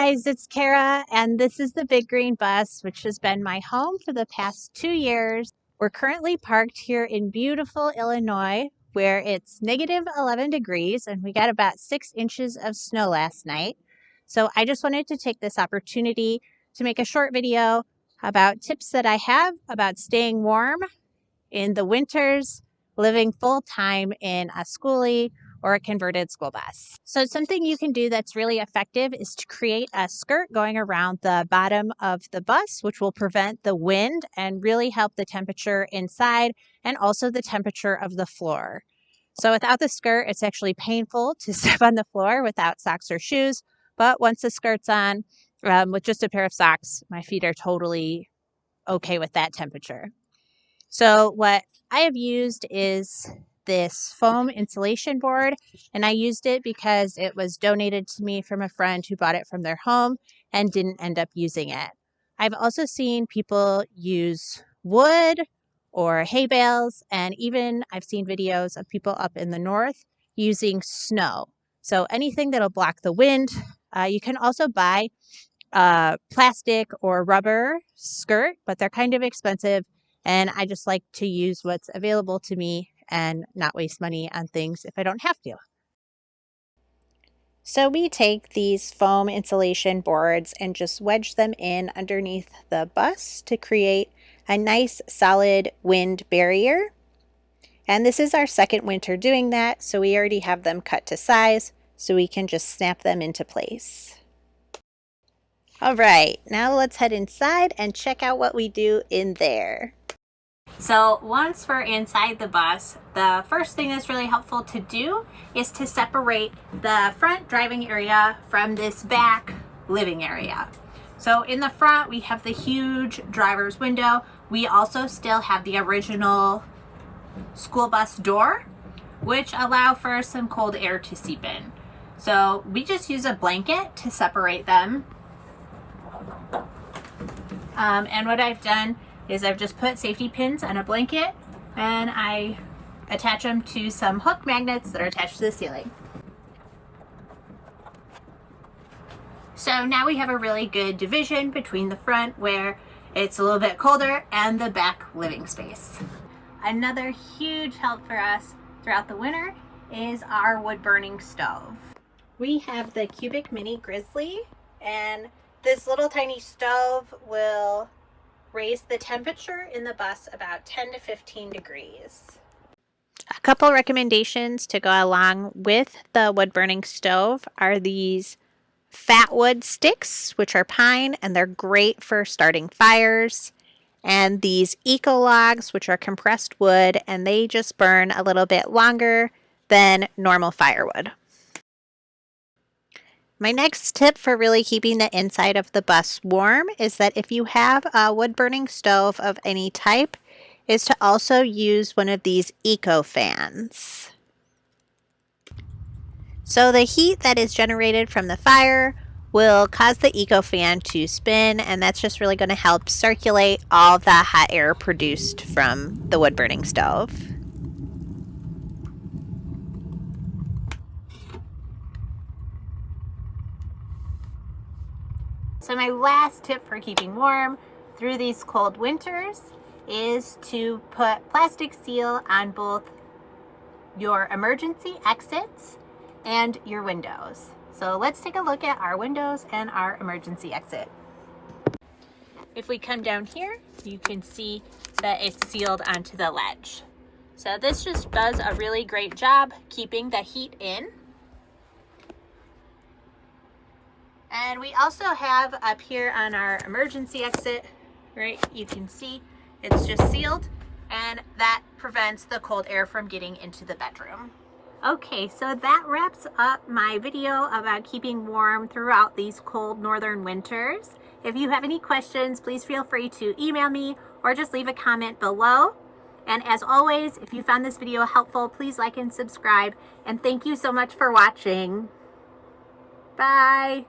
guys, it's Kara, and this is the Big Green Bus, which has been my home for the past 2 years. We're currently parked here in beautiful Illinois, where it's negative 11 degrees, and we got about 6 inches of snow last night. So I just wanted to take this opportunity to make a short video about tips that I have about staying warm in the winters, living full-time in a Skoolie or a converted school bus. So something you can do that's really effective is to create a skirt going around the bottom of the bus, which will prevent the wind and really help the temperature inside and also the temperature of the floor. So without the skirt, it's actually painful to step on the floor without socks or shoes. But once the skirt's on, with just a pair of socks, my feet are totally okay with that temperature. So what I have used is this foam insulation board, and I used it because it was donated to me from a friend who bought it from their home and didn't end up using it. I've also seen people use wood or hay bales, and even I've seen videos of people up in the north using snow. So anything that'll block the wind. You can also buy a plastic or rubber skirt, but they're kind of expensive, and I just like to use what's available to me and not waste money on things if I don't have to. So we take these foam insulation boards and just wedge them in underneath the bus to create a nice solid wind barrier. And this is our second winter doing that, so we already have them cut to size, so we can just snap them into place. All right, now let's head inside and check out what we do in there. So once we're inside the bus, the first thing that's really helpful to do is to separate the front driving area from this back living area. So in the front, we have the huge driver's window. We also still have the original school bus door, which allow for some cold air to seep in. So we just use a blanket to separate them. And what I've done is I've just put safety pins on a blanket and I attach them to some hook magnets that are attached to the ceiling. So now we have a really good division between the front where it's a little bit colder and the back living space. Another huge help for us throughout the winter is our wood burning stove. We have the Cubic Mini Grizzly, and this little tiny stove will raise the temperature in the bus about 10 to 15 degrees. A couple recommendations to go along with the wood burning stove are these fat wood sticks, which are pine, and they're great for starting fires. And these eco logs, which are compressed wood, and they just burn a little bit longer than normal firewood. My next tip for really keeping the inside of the bus warm is that if you have a wood burning stove of any type, is to also use one of these eco fans. So the heat that is generated from the fire will cause the eco fan to spin, and that's just really going to help circulate all the hot air produced from the wood burning stove. So my last tip for keeping warm through these cold winters is to put plastic seal on both your emergency exits and your windows. So let's take a look at our windows and our emergency exit. If we come down here, you can see that it's sealed onto the ledge. So this just does a really great job keeping the heat in. And we also have up here on our emergency exit, right, you can see it's just sealed, and that prevents the cold air from getting into the bedroom. Okay, so that wraps up my video about keeping warm throughout these cold northern winters. If you have any questions, please feel free to email me or just leave a comment below. And as always, if you found this video helpful, please like and subscribe. And thank you so much for watching. Bye.